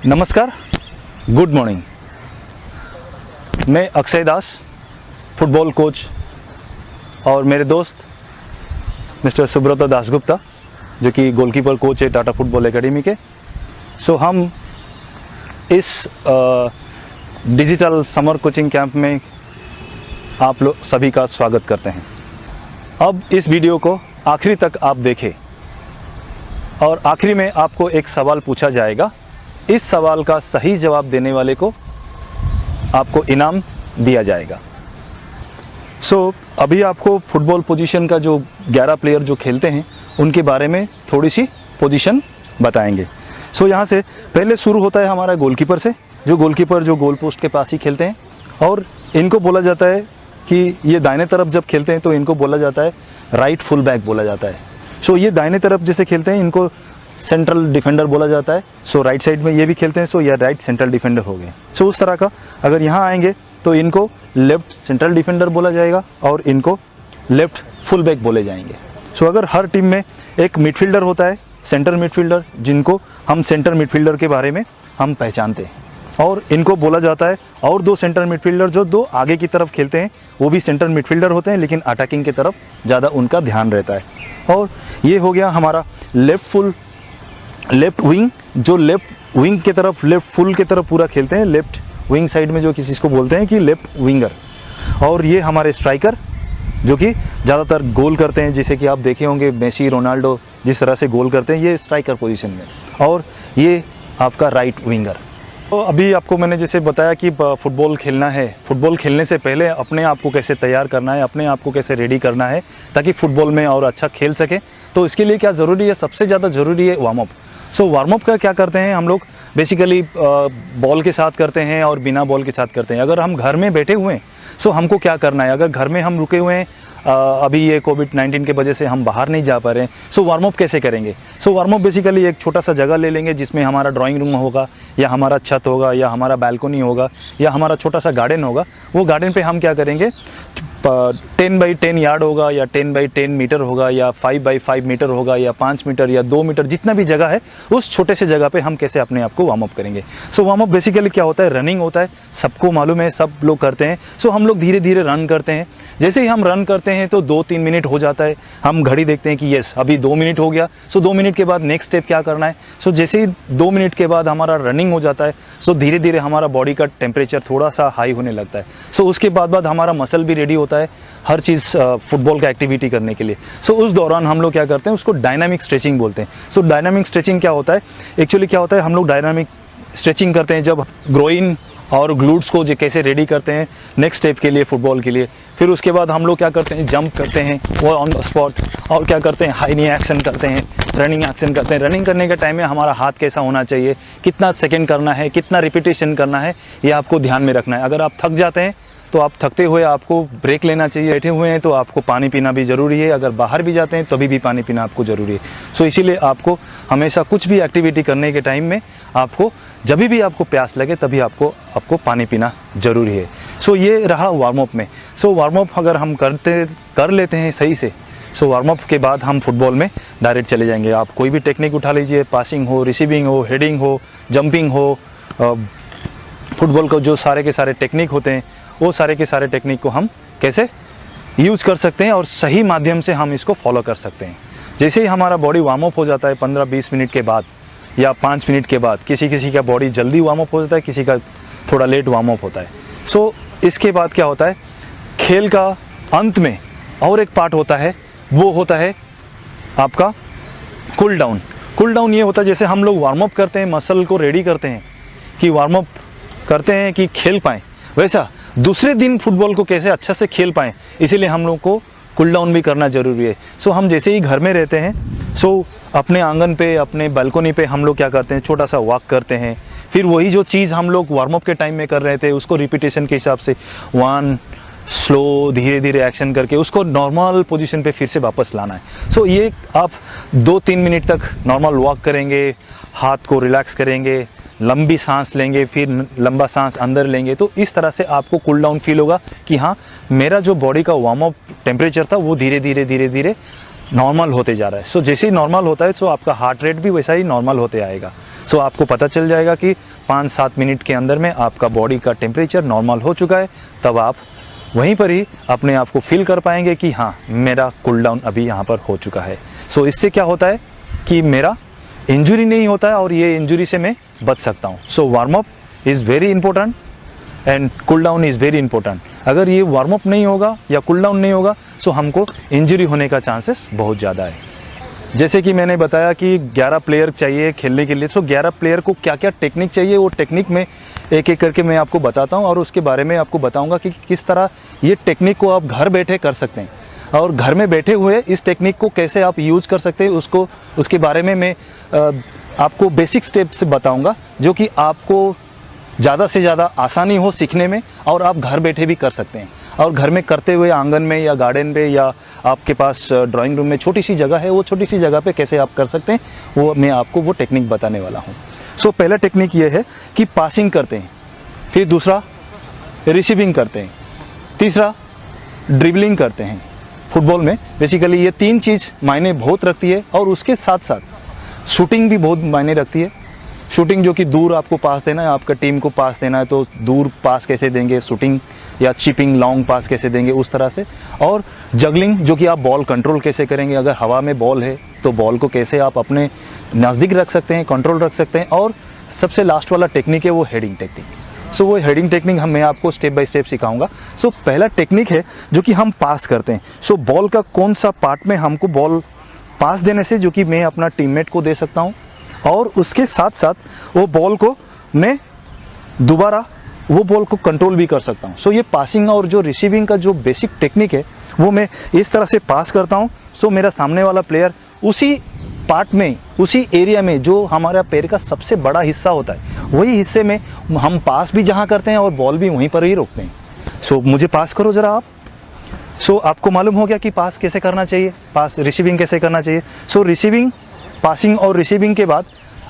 नमस्कार, good morning. मैं अक्षय दास, football coach, और मेरे दोस्त मिस्टर सुब्रत दासगुप्ता जो कि गोलकीपर कोच है टाटा फुटबॉल एकेडमी के। हम इस डिजिटल समर कोचिंग कैंप में आप लोग सभी का स्वागत करते हैं। अब इस वीडियो को आखिरी तक आप देखें और आखिरी में आपको एक सवाल पूछा जाएगा। इस सवाल का सही जवाब देने वाले को आपको इनाम दिया जाएगा। अभी आपको फुटबॉल पोजीशन का जो 11 प्लेयर जो खेलते हैं उनके बारे में थोड़ी सी पोजीशन बताएंगे। यहाँ से पहले शुरू होता है हमारा गोलकीपर से, जो गोलकीपर जो गोल पोस्ट के पास ही खेलते हैं, और इनको बोला जाता है कि ये दाहिने तरफ जब खेलते हैं तो इनको बोला जाता है राइट फुल बैक बोला जाता है। ये दाहिने तरफ जैसे खेलते हैं इनको सेंट्रल डिफेंडर बोला जाता है। राइट साइड में ये भी खेलते हैं, ये राइट सेंट्रल डिफेंडर हो गए। उस तरह का अगर यहाँ आएंगे तो इनको लेफ्ट सेंट्रल डिफेंडर बोला जाएगा और इनको लेफ्ट फुल बैक बोले जाएंगे। अगर हर टीम में एक मिडफील्डर होता है, सेंटर मिडफील्डर, जिनको हम सेंटर मिडफील्डर के बारे में हम पहचानते हैं, और इनको बोला जाता है और दो सेंटर मिडफील्डर जो दो आगे की तरफ खेलते हैं वो भी सेंटर मिडफील्डर होते हैं, लेकिन अटैकिंग की तरफ ज़्यादा उनका ध्यान रहता है। और ये हो गया हमारा लेफ्ट विंग, जो लेफ्ट विंग की तरफ लेफ्ट फुल की तरफ पूरा खेलते हैं, लेफ्ट विंग साइड में जो किसी को बोलते हैं कि लेफ्ट विंगर। और ये हमारे स्ट्राइकर जो कि ज़्यादातर गोल करते हैं, जैसे कि आप देखे होंगे मेसी, रोनाल्डो जिस तरह से गोल करते हैं, ये स्ट्राइकर पोजीशन में। और ये आपका राइट विंगर। अभी आपको मैंने जैसे बताया कि फुटबॉल खेलना है, फुटबॉल खेलने से पहले अपने आप को कैसे तैयार करना है, अपने आप को कैसे रेडी करना है ताकि फुटबॉल में और अच्छा खेल सके। तो इसके लिए क्या ज़रूरी है? सबसे ज़्यादा ज़रूरी है वार्म अप। वार्म अप का क्या करते हैं हम लोग? बेसिकली बॉल के साथ करते हैं और बिना बॉल के साथ करते हैं। अगर हम घर में बैठे हुए हैं हमको क्या करना है? अगर घर में हम रुके हुए हैं, अभी ये कोविड-19 के वजह से हम बाहर नहीं जा पा रहे हैं, वार्म अप कैसे करेंगे? वार्म अप बेसिकली एक छोटा सा जगह ले लेंगे जिसमें हमारा ड्राइंग रूम होगा, या हमारा छत होगा, या हमारा बालकनी होगा, या हमारा छोटा सा गार्डन होगा। वो गार्डन पे हम क्या करेंगे, 10 बाई 10 यार्ड होगा, या 10 बाई 10 मीटर होगा, या 5 बाई 5 मीटर होगा, या 5 मीटर या 2 मीटर, जितना भी जगह है उस छोटे से जगह पे हम कैसे अपने आप को वार्म अप करेंगे। वार्म अप बेसिकली क्या होता है? रनिंग होता है, सबको मालूम है, सब लोग करते हैं। हम लोग धीरे धीरे रन करते हैं। जैसे ही हम रन करते हैं तो 2-3 मिनट हो जाता है, हम घड़ी देखते हैं कि यस अभी 2 मिनट हो गया। 2 मिनट के बाद नेक्स्ट स्टेप क्या करना है? जैसे ही 2 मिनट के बाद हमारा रनिंग हो जाता है, धीरे धीरे हमारा बॉडी का टेम्परेचर थोड़ा सा हाई होने लगता है। उसके बाद हमारा मसल भी रेडी होता है हर चीज़ फुटबॉल का एक्टिविटी करने के लिए। उस दौरान हम लोग क्या करते हैं, उसको डायनामिक स्ट्रेचिंग बोलते हैं। डायनामिक स्ट्रेचिंग क्या होता है? एक्चुअली क्या होता है, हम लोग डायनामिक स्ट्रेचिंग करते हैं जब ग्रोइन और ग्लूट्स को जो कैसे रेडी करते हैं नेक्स्ट स्टेप के लिए, फुटबॉल के लिए। फिर उसके बाद हम लोग क्या करते हैं, जंप करते हैं वो ऑन द स्पॉट, और क्या करते हैं, हाई नी एक्शन करते हैं, रनिंग एक्शन करते हैं। रनिंग करने के टाइम में हमारा हाथ कैसा होना चाहिए, कितना सेकंड करना है, कितना रिपीटेशन करना है, ये आपको ध्यान में रखना है। अगर आप थक जाते हैं तो आप थकते हुए आपको ब्रेक लेना चाहिए। बैठे हुए हैं तो आपको पानी पीना भी ज़रूरी है। अगर बाहर भी जाते हैं तभी भी पानी पीना आपको ज़रूरी है। इसीलिए आपको हमेशा कुछ भी एक्टिविटी करने के टाइम में आपको जब भी आपको प्यास लगे तभी आपको पानी पीना ज़रूरी है। ये रहा वार्म अप में। वार्म अप अगर हम कर लेते हैं सही से, वार्म अप के बाद हम फुटबॉल में डायरेक्ट चले जाएंगे। आप कोई भी टेक्निक उठा लीजिए, पासिंग हो, रिसीविंग हो, हेडिंग हो, जंपिंग हो, फुटबॉल को जो सारे के सारे टेक्निक होते हैं वो सारे के सारे टेक्निक को हम कैसे यूज़ कर सकते हैं और सही माध्यम से हम इसको फॉलो कर सकते हैं। जैसे ही हमारा बॉडी वार्म अप हो जाता है 15-20 मिनट के बाद या 5 मिनट के बाद, किसी का बॉडी जल्दी वार्म अप हो जाता है, किसी का थोड़ा लेट वार्म अप होता है। इसके बाद क्या होता है, खेल का अंत में और एक पार्ट होता है, वो होता है आपका कूल डाउन। कूल डाउन ये होता है जैसे हम लोग वार्म अप करते हैं, मसल को रेडी करते हैं कि वार्म अप करते हैं कि खेल पाएँ, वैसा दूसरे दिन फुटबॉल को कैसे अच्छा से खेल पाएँ, इसीलिए हम लोग को कूल डाउन भी करना ज़रूरी है। हम जैसे ही घर में रहते हैं अपने आंगन पे, अपने बालकनी पे हम लोग क्या करते हैं, छोटा सा वॉक करते हैं। फिर वही जो चीज़ हम लोग वार्म अप के टाइम में कर रहे थे उसको रिपीटेशन के हिसाब से 1 स्लो धीरे धीरे एक्शन करके उसको नॉर्मल पोजीशन पे फिर से वापस लाना है। ये आप 2-3 मिनट तक नॉर्मल वॉक करेंगे, हाथ को रिलैक्स करेंगे, लंबी सांस लेंगे, फिर लंबा सांस अंदर लेंगे, तो इस तरह से आपको कूल डाउन फील होगा कि हाँ मेरा जो बॉडी का वार्म अप टेम्परेचर था वो धीरे धीरे नॉर्मल होते जा रहा है। जैसे ही नॉर्मल होता है आपका हार्ट रेट भी वैसा ही नॉर्मल होते आएगा। सो आपको पता चल जाएगा कि 5-7 मिनट के अंदर में आपका बॉडी का टेम्परेचर नॉर्मल हो चुका है। तब आप वहीं पर ही अपने आप को फील कर पाएंगे कि हाँ, मेरा कूल डाउन अभी यहाँ पर हो चुका है। सो इससे क्या होता है कि मेरा इंजरी नहीं होता है और ये इंजरी से मैं बच सकता हूँ। So warm up is very important and cool down is very important. अगर ये वार्म अप नहीं होगा या कूल डाउन नहीं होगा सो हमको इंजरी होने का चांसेस बहुत ज़्यादा है। जैसे कि मैंने बताया कि 11 प्लेयर चाहिए खेलने के लिए। सो 11 प्लेयर को क्या क्या टेक्निक चाहिए, वो टेक्निक में एक एक करके मैं आपको बताता हूँ और उसके बारे में आपको बताऊँगा कि किस तरह ये टेक्निक को आप घर बैठे कर सकते हैं और घर में बैठे हुए इस टेक्निक को कैसे आप यूज़ कर सकते हैं उसके बारे में मैं आपको बेसिक स्टेप से बताऊँगा, जो कि आपको ज़्यादा से ज़्यादा आसानी हो सीखने में और आप घर बैठे भी कर सकते हैं। और घर में करते हुए आंगन में या गार्डन में या आपके पास ड्राइंग रूम में छोटी सी जगह है, वो छोटी सी जगह पे कैसे आप कर सकते हैं वो मैं आपको वो टेक्निक बताने वाला हूँ। सो पहला टेक्निक ये है कि पासिंग करते हैं, फिर दूसरा रिसीविंग करते हैं, तीसरा ड्रिबलिंग करते हैं। फुटबॉल में बेसिकली ये 3 चीज़ मायने बहुत रखती है और उसके साथ साथ शूटिंग भी बहुत मायने रखती है। शूटिंग जो कि दूर आपको पास देना है, आपका टीम को पास देना है तो दूर पास कैसे देंगे, शूटिंग या चिपिंग लॉन्ग पास कैसे देंगे उस तरह से। और जगलिंग जो कि आप बॉल कंट्रोल कैसे करेंगे, अगर हवा में बॉल है तो बॉल को कैसे आप अपने नज़दीक रख सकते हैं, कंट्रोल रख सकते हैं। और सबसे लास्ट वाला टेक्निक है वो हेडिंग टेक्निक। सो वो हेडिंग टेक्निक मैं आपको स्टेप बाय स्टेप सिखाऊंगा। सो पहला टेक्निक है जो कि हम पास करते हैं। सो बॉल का कौन सा पार्ट में हमको बॉल पास देने से जो कि मैं अपना टीममेट को दे सकता हूँ और उसके साथ साथ वो बॉल को मैं दोबारा वो बॉल को कंट्रोल भी कर सकता हूँ। सो ये पासिंग और जो रिसीविंग का जो बेसिक टेक्निक है वो मैं इस तरह से पास करता हूँ। सो मेरा सामने वाला प्लेयर उसी पार्ट में, उसी एरिया में जो हमारा पैर का सबसे बड़ा हिस्सा होता है, वही हिस्से में हम पास भी जहाँ करते हैं और बॉल भी वहीं पर ही रोकते हैं। सो मुझे पास करो ज़रा आप। सो आपको मालूम हो गया कि पास कैसे करना चाहिए, पास रिसीविंग कैसे करना चाहिए। सो रिसीविंग, पासिंग और रिसीविंग के बाद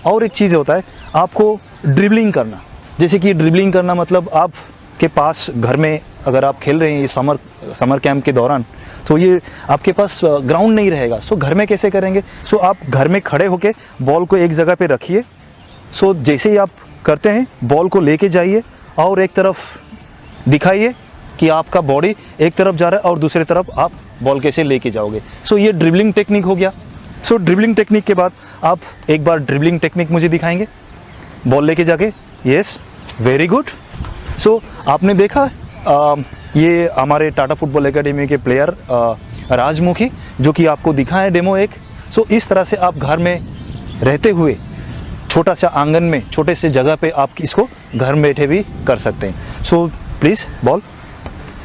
और एक चीज़ होता है आपको ड्रिबलिंग करना। जैसे कि ड्रिबलिंग करना मतलब आपके पास घर में अगर आप खेल रहे हैं ये समर कैंप के दौरान, तो ये आपके पास ग्राउंड नहीं रहेगा। सो घर में कैसे करेंगे। सो आप घर में खड़े होके बॉल को एक जगह पे रखिए। सो जैसे ही आप करते हैं बॉल को लेके जाइए और एक तरफ दिखाइए कि आपका बॉडी एक तरफ जा रहा है और दूसरी तरफ आप बॉल कैसे लेके जाओगे। सो ये ड्रिबलिंग टेक्निक हो गया। सो ड्रिबलिंग टेक्निक के बाद आप एक बार ड्रिबलिंग टेक्निक मुझे दिखाएंगे बॉल लेके जाके। Yes, very good. सो आपने देखा ये हमारे टाटा फुटबॉल एकेडमी के प्लेयर राजमुखी जो कि आपको दिखा है डेमो एक। सो इस तरह से आप घर में रहते हुए छोटा सा आंगन में छोटे से जगह पे आप इसको घर में बैठे भी कर सकते हैं। So please ball.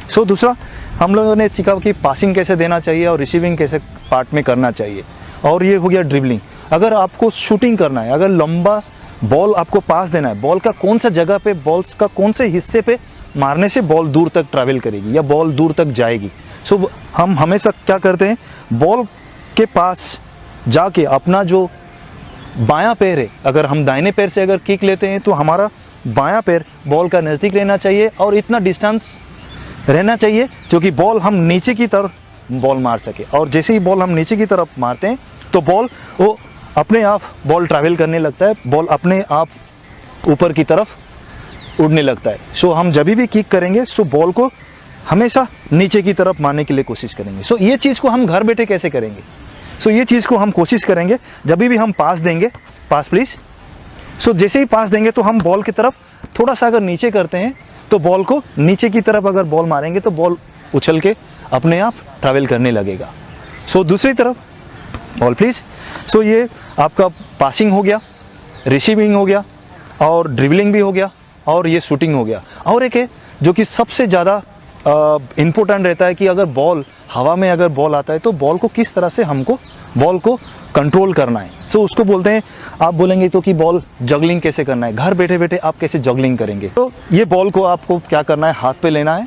सो दूसरा हम लोगों ने सीखा कि पासिंग कैसे देना चाहिए और रिसीविंग कैसे पार्ट में करना चाहिए, और ये हो गया ड्रिबलिंग। अगर आपको शूटिंग करना है, अगर लंबा बॉल आपको पास देना है, बॉल का कौन सा जगह पे, बॉल्स का कौन से हिस्से पे मारने से बॉल दूर तक ट्रैवल करेगी या बॉल दूर तक जाएगी। सो हम हमेशा क्या करते हैं, बॉल के पास जाके अपना जो बायां पैर है, अगर हम दाहिने पैर से अगर किक लेते हैं तो हमारा बायां पैर बॉल का नज़दीक रहना चाहिए और इतना डिस्टेंस रहना चाहिए जो कि बॉल हम नीचे की तरफ बॉल मार सके। और जैसे ही बॉल हम नीचे की तरफ मारते हैं तो बॉल वो अपने आप बॉल ट्रैवल करने लगता है, बॉल अपने आप ऊपर की तरफ उड़ने लगता है। सो हम जब भी किक करेंगे सो बॉल को हमेशा नीचे की तरफ मारने के लिए कोशिश करेंगे। सो ये चीज़ को हम घर बैठे कैसे करेंगे। सो ये चीज़ को हम कोशिश करेंगे जब भी हम पास देंगे, पास प्लीज़। सो जैसे ही पास देंगे तो हम बॉल की तरफ थोड़ा सा अगर नीचे करते हैं तो बॉल को नीचे की तरफ अगर बॉल मारेंगे तो बॉल उछल के अपने आप ट्रैवल करने लगेगा। सो दूसरी तरफ बॉल प्लीज़। सो ये आपका पासिंग हो गया, रिसीविंग हो गया और ड्रिबलिंग भी हो गया और ये शूटिंग हो गया। और एक है जो कि सबसे ज़्यादा इम्पोर्टेंट रहता है कि अगर बॉल हवा में अगर बॉल आता है तो बॉल को किस तरह से हमको बॉल को कंट्रोल करना है। सो उसको बोलते हैं, आप बोलेंगे तो कि बॉल जगलिंग कैसे करना है, घर बैठे बैठे आप कैसे जगलिंग करेंगे। तो ये बॉल को आपको क्या करना है, हाथ पे लेना है।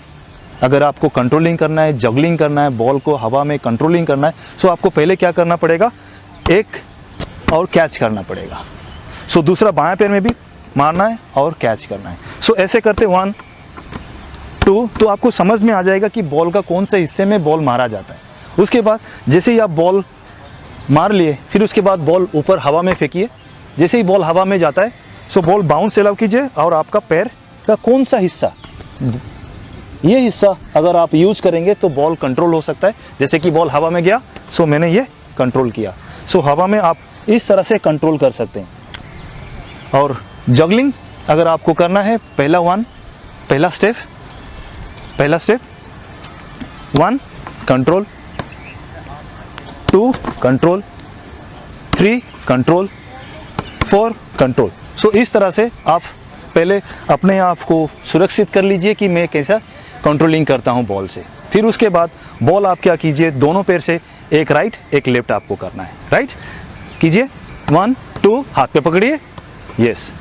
अगर आपको कंट्रोलिंग करना है, जगलिंग करना है, बॉल को हवा में कंट्रोलिंग करना है, सो आपको पहले क्या करना पड़ेगा, एक और कैच करना पड़ेगा। सो दूसरा बाएं पैर में भी मारना है और कैच करना है। सो ऐसे करते 1 2 तो आपको समझ में आ जाएगा कि बॉल का कौन से हिस्से में बॉल मारा जाता है। उसके बाद जैसे ही आप बॉल मार लिए फिर उसके बाद बॉल ऊपर हवा में फेंकिए, जैसे ही बॉल हवा में जाता है सो बॉल बाउंस अलाउ कीजिए, और आपका पैर का कौन सा हिस्सा, ये हिस्सा अगर आप यूज़ करेंगे तो बॉल कंट्रोल हो सकता है। जैसे कि बॉल हवा में गया सो मैंने ये कंट्रोल किया, सो हवा में आप इस तरह से कंट्रोल कर सकते हैं। और जगलिंग अगर आपको करना है, पहला step 1 control, 2 control, 3 control, 4 control. So इस तरह से आप पहले अपने आप को सुरक्षित कर लीजिए कि मैं कैसा कंट्रोलिंग करता हूं बॉल से। फिर उसके बाद बॉल आप क्या कीजिए, दोनों पैर से एक राइट एक लेफ्ट आपको करना है। राइट कीजिए, 1 2, हाथ पे पकड़िए, यस।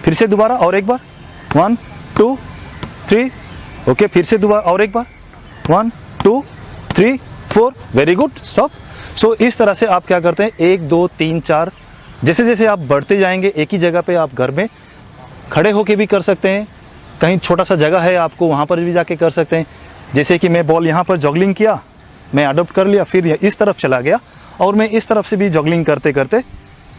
फिर से दोबारा और एक बार, 1 2 3, ओके। फिर से दोबारा और एक बार, 1 2 3 4, वेरी गुड, स्टॉप। सो इस तरह से आप क्या करते हैं, 1 2 3 4, जैसे जैसे आप बढ़ते जाएंगे एक ही जगह पे आप घर में खड़े होके भी कर सकते हैं, कहीं छोटा सा जगह है आपको वहाँ पर भी जाके कर सकते हैं। जैसे कि मैं बॉल यहाँ पर जॉगलिंग किया, मैं अडॉप्ट कर लिया, फिर इस तरफ चला गया और मैं इस तरफ से भी जॉगलिंग करते करते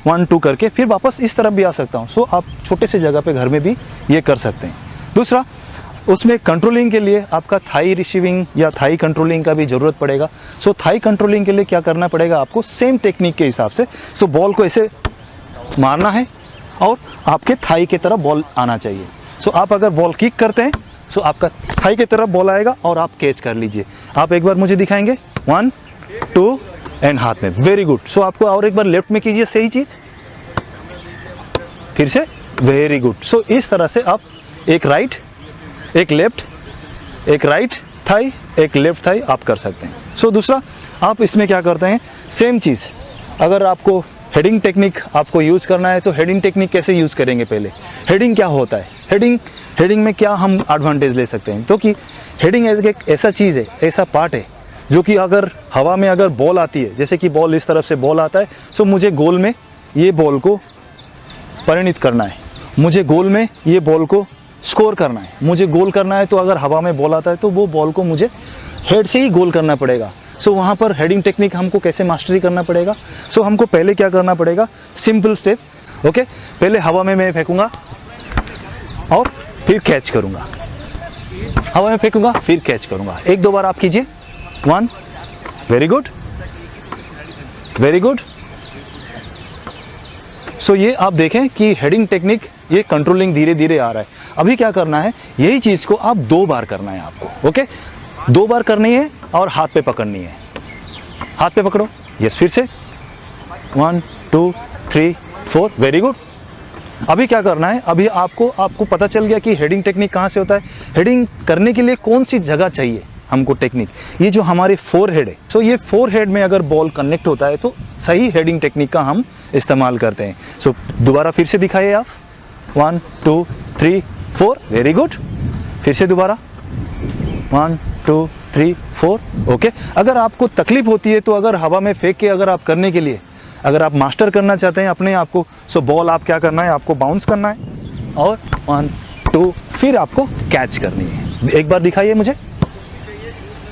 1 2 करके फिर वापस इस तरफ भी आ सकता हूँ। सो आप छोटे से जगह पे घर में भी ये कर सकते हैं। दूसरा, उसमें कंट्रोलिंग के लिए आपका थाई रिसीविंग या थाई कंट्रोलिंग का भी ज़रूरत पड़ेगा। सो थाई कंट्रोलिंग के लिए क्या करना पड़ेगा आपको, सेम टेक्निक के हिसाब से। सो बॉल को ऐसे मारना है और आपके थाई की तरफ बॉल आना चाहिए। सो आप अगर बॉल किक करते हैं सो आपका थाई की तरफ बॉल आएगा और आप कैच कर लीजिए। आप एक बार मुझे दिखाएंगे, 1 2 एंड हाथ में, वेरी गुड। सो आपको और एक बार लेफ्ट में कीजिए सही चीज़, फिर से, वेरी गुड। सो इस तरह से आप एक राइट एक लेफ्ट, एक राइट थाई एक लेफ्ट थाई आप कर सकते हैं। सो दूसरा, आप इसमें क्या करते हैं, सेम चीज़, अगर आपको हेडिंग टेक्निक आपको यूज़ करना है तो हेडिंग टेक्निक कैसे यूज़ करेंगे, पहले हेडिंग क्या होता है, हेडिंग में क्या हम एडवांटेज ले सकते हैं। तो कि हेडिंग एक ऐसा चीज़ है, ऐसा पार्ट है जो कि अगर हवा में अगर बॉल आती है, जैसे कि बॉल इस तरफ से बॉल आता है, सो मुझे गोल में ये बॉल को परिणित करना है, मुझे गोल में ये बॉल को स्कोर करना है, मुझे गोल करना है। तो अगर हवा में बॉल आता है तो वो बॉल को मुझे हेड से ही गोल करना पड़ेगा। सो वहाँ पर हेडिंग टेक्निक हमको कैसे मास्टरी करना पड़ेगा। सो हमको पहले क्या करना पड़ेगा, सिंपल स्टेप, ओके। पहले हवा में मैं फेंकूंगा और फिर कैच करूंगा, हवा में फेंकूंगा फिर कैच करूंगा। 1 2 बार आप कीजिए, 1, वेरी गुड, वेरी गुड। सो ये आप देखें कि हेडिंग टेक्निक ये कंट्रोलिंग धीरे धीरे आ रहा है। अभी क्या करना है, यही चीज़ को आप 2 बार करना है आपको, ओके। 2 बार करनी है और हाथ पे पकड़नी है, हाथ पे पकड़ो, यस। फिर से 1 2 3 4, वेरी गुड। अभी क्या करना है, अभी आपको पता चल गया कि हेडिंग टेक्निक कहाँ से होता है, हेडिंग करने के लिए कौन सी जगह चाहिए हमको टेक्निक, ये जो हमारे 4 हेड है। सो ये 4 हेड में अगर बॉल कनेक्ट होता है तो सही हेडिंग टेक्निक का हम इस्तेमाल करते हैं। सो दोबारा फिर से दिखाइए आप, 1 2 3 4, वेरी गुड। फिर से दोबारा 1 2 3 4, ओके। अगर आपको तकलीफ होती है तो अगर हवा में फेंक के अगर आप करने के लिए, अगर आप मास्टर करना चाहते हैं अपने आप को, सो बॉल आप क्या करना है, आपको बाउंस करना है और 1 2 फिर आपको कैच करनी है। एक बार दिखाइए मुझे,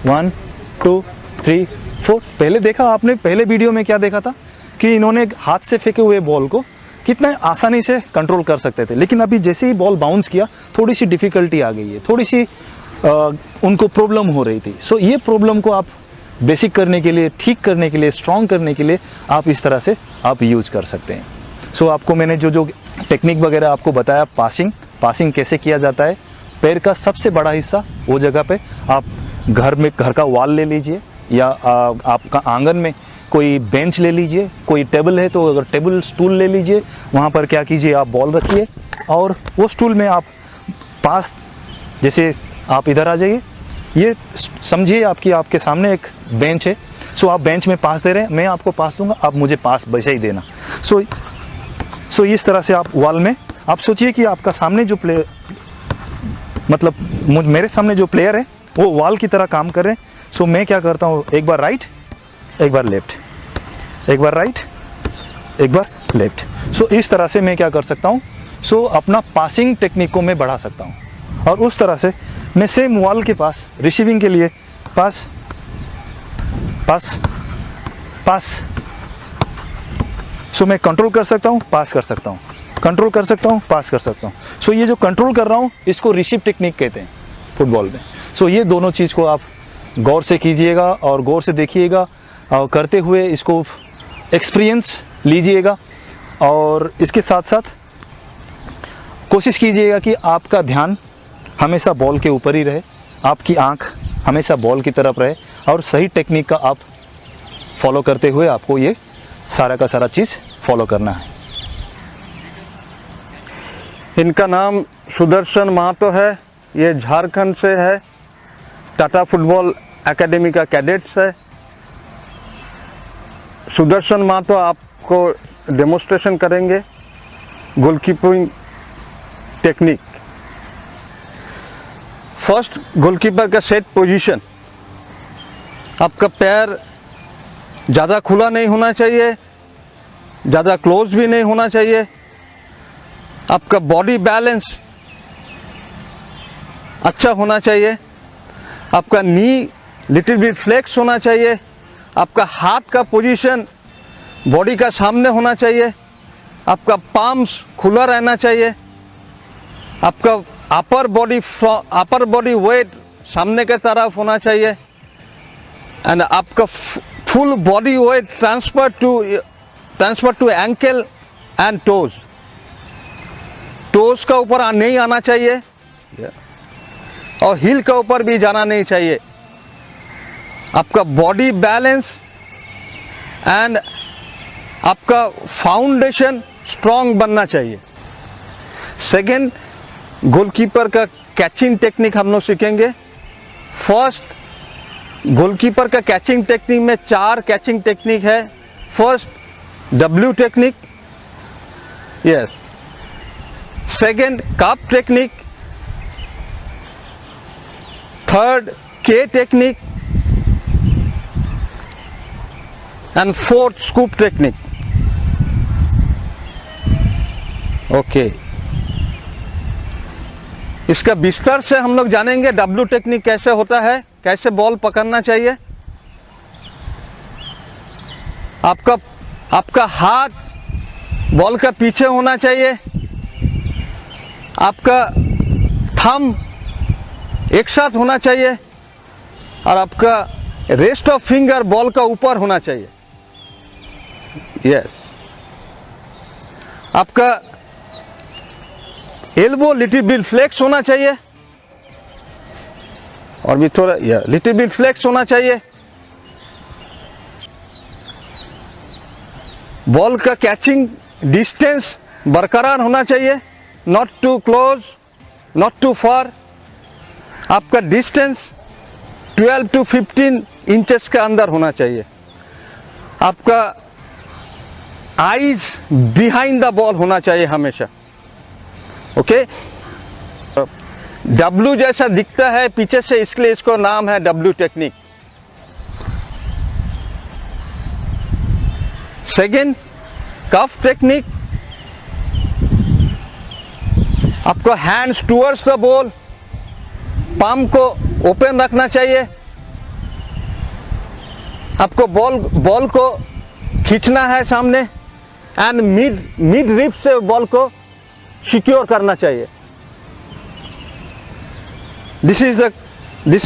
1 2 3 4। पहले देखा आपने, पहले वीडियो में क्या देखा था कि इन्होंने हाथ से फेंके हुए बॉल को कितना आसानी से कंट्रोल कर सकते थे, लेकिन अभी जैसे ही बॉल बाउंस किया थोड़ी सी डिफ़िकल्टी आ गई है, थोड़ी सी उनको प्रॉब्लम हो रही थी। सो ये प्रॉब्लम को आप बेसिक करने के लिए, ठीक करने के लिए, स्ट्रॉन्ग करने के लिए आप इस तरह से आप यूज़ कर सकते हैं। सो आपको मैंने जो टेक्निक वगैरह आपको बताया, पासिंग कैसे किया जाता है, पैर का सबसे बड़ा हिस्सा वो जगह पे आप घर का वॉल ले लीजिए या आपका आंगन में कोई बेंच ले लीजिए, कोई टेबल है तो अगर टेबल स्टूल ले लीजिए, वहाँ पर क्या कीजिए, आप बॉल रखिए और वो स्टूल में आप पास, जैसे आप इधर आ जाइए, ये समझिए आपके सामने एक बेंच है। सो आप बेंच में पास दे रहे हैं, मैं आपको पास दूंगा, आप मुझे पास वैसे ही देना। सो इस तरह से आप वॉल में, आप सोचिए कि आपका सामने जो प्लेयर, मतलब मेरे सामने जो प्लेयर है वो वॉल की तरह काम कर रहे हैं। सो मैं क्या करता हूँ, एक बार राइट एक बार लेफ्ट, एक बार राइट एक बार लेफ्ट। सो इस तरह से मैं क्या कर सकता हूँ, सो अपना पासिंग टेक्निक को मैं बढ़ा सकता हूँ और उस तरह से मैं सेम वॉल के पास रिसीविंग के लिए पास पास पास सो मैं कंट्रोल कर सकता हूँ, पास कर सकता हूँ, कंट्रोल कर सकता हूँ, पास कर सकता हूँ। सो ये जो कंट्रोल कर रहा हूँ इसको रिसीव टेक्निक कहते हैं फुटबॉल में। सो ये दोनों चीज़ को आप गौर से कीजिएगा और गौर से देखिएगा और करते हुए इसको एक्सपीरियंस लीजिएगा। और इसके साथ साथ कोशिश कीजिएगा कि आपका ध्यान हमेशा बॉल के ऊपर ही रहे, आपकी आंख हमेशा बॉल की तरफ रहे और सही टेक्निक का आप फॉलो करते हुए आपको ये सारा का सारा चीज़ फॉलो करना है। इनका नाम सुदर्शन महतो है, ये झारखंड से है, टाटा फुटबॉल एकेडमी का कैडेट्स है। सुदर्शन महतो आपको डेमोन्स्ट्रेशन करेंगे गोलकीपिंग टेक्निक। फर्स्ट, गोलकीपर का सेट पोजीशन। आपका पैर ज़्यादा खुला नहीं होना चाहिए, ज़्यादा क्लोज भी नहीं होना चाहिए। आपका बॉडी बैलेंस अच्छा होना चाहिए। आपका नी लिटिल बिट फ्लेक्स होना चाहिए। आपका हाथ का पोजीशन बॉडी का सामने होना चाहिए। आपका पाम्स खुला रहना चाहिए। आपका अपर बॉडी वेट सामने के तरफ होना चाहिए। एंड आपका full body weight transfer to ankle and toes. Toes का ऊपर नहीं आना चाहिए और हील का ऊपर भी जाना नहीं चाहिए। आपका बॉडी बैलेंस एंड आपका फाउंडेशन स्ट्रॉन्ग बनना चाहिए। सेकेंड, गोलकीपर का कैचिंग टेक्निक हम लोग सीखेंगे। फर्स्ट, गोलकीपर का कैचिंग टेक्निक में 4 कैचिंग टेक्निक है। First, W technique, yes. Second, cup technique. Third, K technique and fourth, scoop technique. Okay, इसका विस्तार से हम लोग जानेंगे W टेक्निक कैसे होता है, कैसे बॉल पकड़ना चाहिए। आपका हाथ बॉल का पीछे होना चाहिए। आपका थंब एक साथ होना चाहिए और आपका रेस्ट ऑफ फिंगर बॉल का ऊपर होना चाहिए। यस। आपका एल्बो लिटिल बिट फ्लेक्स होना चाहिए और भी थोड़ा लिटिल बिट फ्लेक्स होना चाहिए। बॉल का कैचिंग डिस्टेंस बरकरार होना चाहिए, not too close, not too far. आपका डिस्टेंस 12 to 15 इंचेस के अंदर होना चाहिए। आपका आईज बिहाइंड द बॉल होना चाहिए हमेशा। ओके, W जैसा दिखता है पीछे से, इसलिए इसको नाम है W टेक्निक। सेकेंड, कफ टेक्निक। आपको hands towards the ball, palm को ओपन रखना चाहिए। आपको बॉल को खींचना है सामने एंड मिड रिप से बॉल को सिक्योर करना चाहिए। This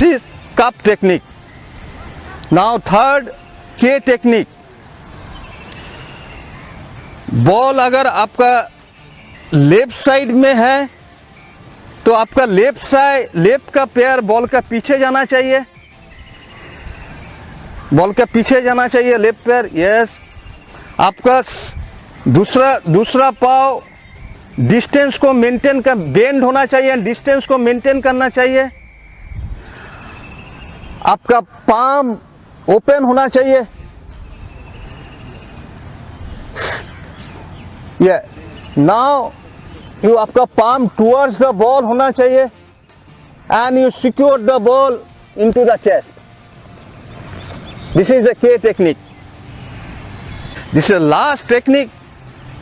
is cup technique. Now third, K technique. Ball अगर आपका लेफ्ट साइड में है तो आपका लेफ्ट का पैर बॉल का पीछे जाना चाहिए। बॉल का पीछे जाना चाहिए लेफ्ट पैर, यस। आपका दूसरा पाँव डिस्टेंस को मेंटेन कर, बेंड होना चाहिए, डिस्टेंस को मेंटेन करना चाहिए। आपका पाम ओपन होना चाहिए। नाउ आपका पाम टुवर्ड्स द बॉल होना चाहिए and you secure the ball into the chest. This is the K technique. This is last technique,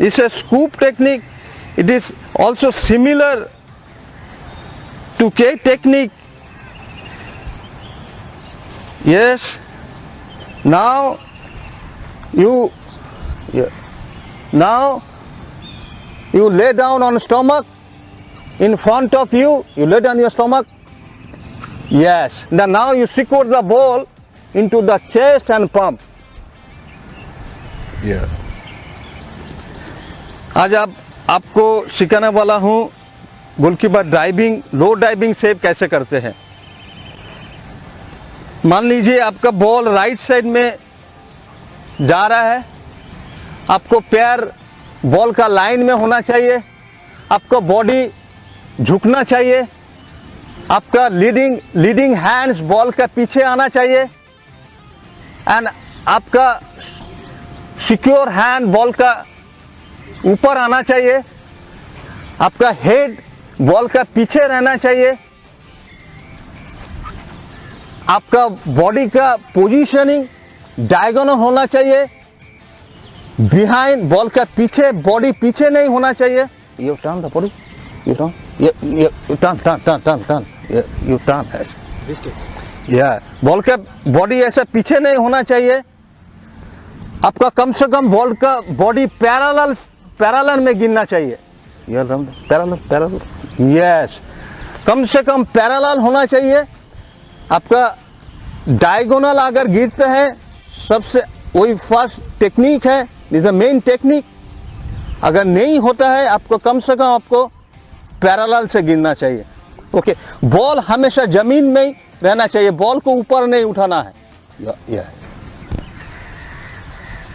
it's a scoop technique. It is also similar to K technique. Yes. Now Now you lay down on stomach. In front of you, you lay down your stomach. Yes. Then now you secure the ball into the chest and pump. Yeah. आज आपको सिखाने वाला हूँ goalkeeper driving, लो driving save कैसे करते हैं। मान लीजिए आपका बॉल राइट साइड में जा रहा है, आपको पैर बॉल का लाइन में होना चाहिए, आपका बॉडी झुकना चाहिए, आपका लीडिंग हैंड्स बॉल के पीछे आना चाहिए एंड आपका सिक्योर हैंड बॉल का ऊपर आना चाहिए, आपका हेड बॉल का पीछे रहना चाहिए, आपका बॉडी का पोजीशनिंग डायगोनल होना चाहिए, बिहाइंड बॉल का पीछे, बॉडी पीछे नहीं होना चाहिए। You turn the body, you turn, you turn, you turn. Yeah, ball का बॉडी ऐसा पीछे नहीं होना चाहिए, आपका कम से कम बॉल का बॉडी पैरेलल में गिरना चाहिए। पैरेलल, यस, कम से कम पैरेलल होना चाहिए। आपका डायगोनल अगर गिरते हैं, सबसे वही फर्स्ट टेक्निक है, इज द मेन टेक्निक। अगर नहीं होता है, आपको कम से कम आपको पैरेलल से गिरना चाहिए। ओके, बॉल हमेशा जमीन में ही रहना चाहिए, बॉल को ऊपर नहीं उठाना है।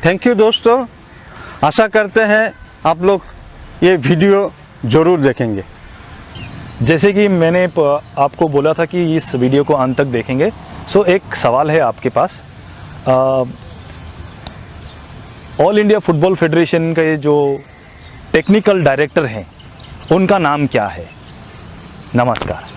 थैंक यू दोस्तों, आशा करते हैं आप लोग ये वीडियो ज़रूर देखेंगे। जैसे कि मैंने आपको बोला था कि इस वीडियो को अंत तक देखेंगे, सो एक सवाल है आपके पास। ऑल इंडिया फुटबॉल फेडरेशन के जो टेक्निकल डायरेक्टर हैं, उनका नाम क्या है? नमस्कार।